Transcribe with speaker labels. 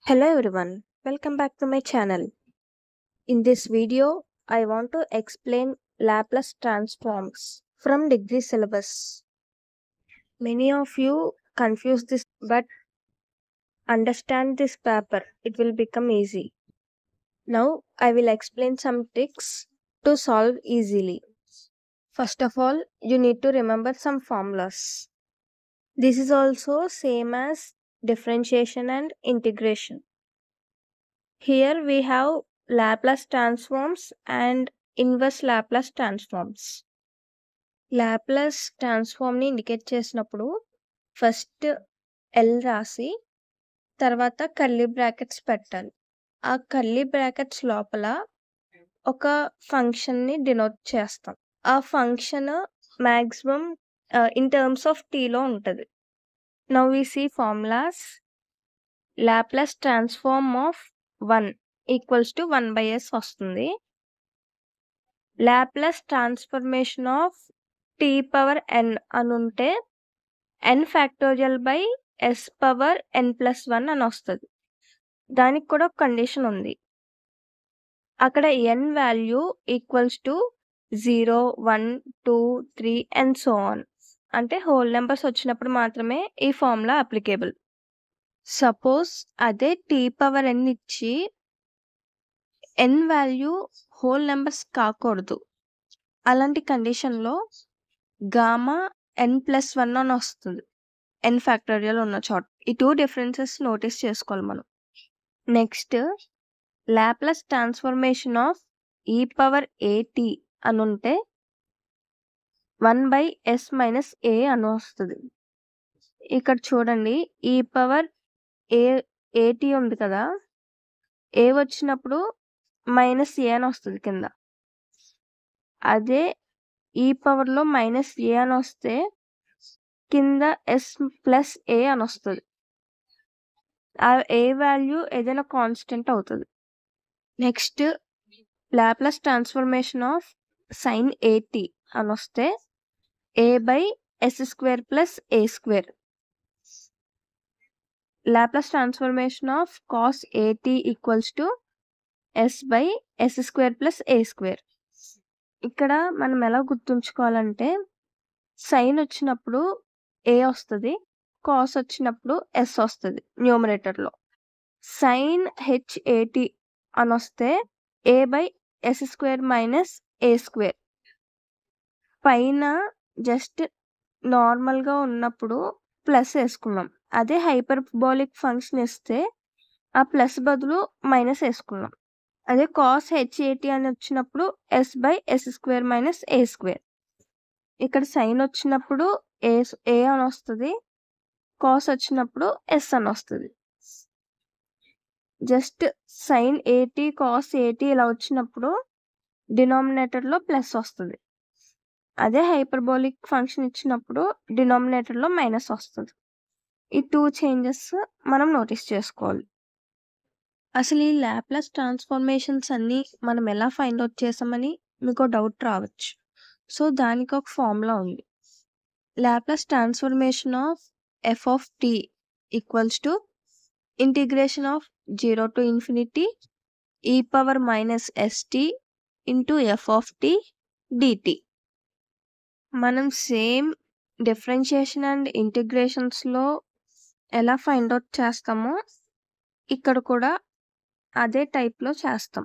Speaker 1: Hello everyone, welcome back to my channel. In this video, I want to explain Laplace transforms from degree syllabus. Many of you confuse this, but understand this paper, it will become easy. Now, I will explain some tricks to solve easily. First of all, you need to remember some formulas. This is also same as differentiation and integration. Here we have Laplace transforms and inverse Laplace transforms. Laplace transforమ్ ని indicate చేసినప్పుడు first L రాసి తర్వాత curly brackets పెట్టాలి. ఆ curly brackets లోపల ఒక function ని denote చేస్తాం. ఆ function maximum in terms of టీలో ఉంటుంది. Now we see formulas. Laplace transform of 1 equals to 1/s వస్తుంది. Laplace transformation of t power n అని ఉంటే n factorial by s power n+1 అని వస్తుంది. దానికి కూడా ఒక కండిషన్ ఉంది. అక్కడ n value equals to 0, 1, 2, 3 and so on. అంటే హోల్ నెంబర్స్ వచ్చినప్పుడు మాత్రమే ఈ ఫార్ములా అప్లికేబుల్. సపోజ్ అదే t పవర్ n ఇచ్చి n వాల్యూ హోల్ నెంబర్స్ కాకూడదు. అలాంటి కండిషన్లో గామా n+1 అని వస్తుంది. n ఫ్యాక్టోరియల్ ఉన్న చోట. ఈ టూ డిఫరెన్సెస్ నోటీస్ చేసుకోవాలి మనం. Next Laplace transformation of e power at అని ఉంటే 1/s మైనస్ a అని వస్తుంది. ఇక్కడ చూడండి e పవర్ at ఉంది కదా, a వచ్చినప్పుడు మైనస్ a అని వస్తుంది కింద. అదే ఈ పవర్లో మైనస్ a అని వస్తే కింద s ప్లస్ a అని వస్తుంది. ఆ a వాల్యూ ఏదైనా కాన్స్టెంట్ అవుతుంది. Next Laplace transformation of sine at అని వస్తే a/s² plus a². Laplace transformation of cos at equals to s/s² plus a². ఇక్కడ మనం ఎలా గుర్తుంచుకోవాలంటే సైన్ వచ్చినప్పుడు a వస్తుంది, కాస్ వచ్చినప్పుడు s వస్తుంది న్యూమరేటర్లో. సైన్ hat అని వస్తే a/s² మైనస్ a². పైన జస్ట్ నార్మల్గా ఉన్నప్పుడు ప్లస్ వేసుకున్నాం. అదే హైపర్బోలిక్ ఫంక్షన్ ఇస్తే ఆ ప్లస్ బదులు మైనస్ వేసుకున్నాం. అదే కాస్ hat అని వచ్చినప్పుడు s/s² మైనస్ a². ఇక్కడ సైన్ వచ్చినప్పుడు a అని వస్తుంది, కాస్ వచ్చినప్పుడు s అని వస్తుంది. Just sine at cos at ఇలా వచ్చినప్పుడు డినామినేటర్లో ప్లస్ వస్తుంది. అదే హైపర్బోలిక్ ఫంక్షన్ ఇచ్చినప్పుడు డినామినేటర్లో మైనస్ వస్తుంది. ఈ టూ చేంజెస్ మనం నోటీస్ చేసుకోవాలి. అసలు ఈ లాప్లాస్ ట్రాన్స్ఫర్మేషన్స్ అన్నీ మనం ఎలా ఫైండ్ అవుట్ చేసామని మీకు డౌట్ రావచ్చు. సో దానికి ఒక ఫార్ములా ఉంది. Laplace transformation of f of t equals to integration of 0 to infinity e power minus st into f of t dt. మనం సేమ్ డిఫరెన్షియేషన్ అండ్ ఇంటిగ్రేషన్స్లో ఎలా ఫైండ్ అవుట్ చేస్తామో ఇక్కడ కూడా అదే టైప్లో చేస్తాం.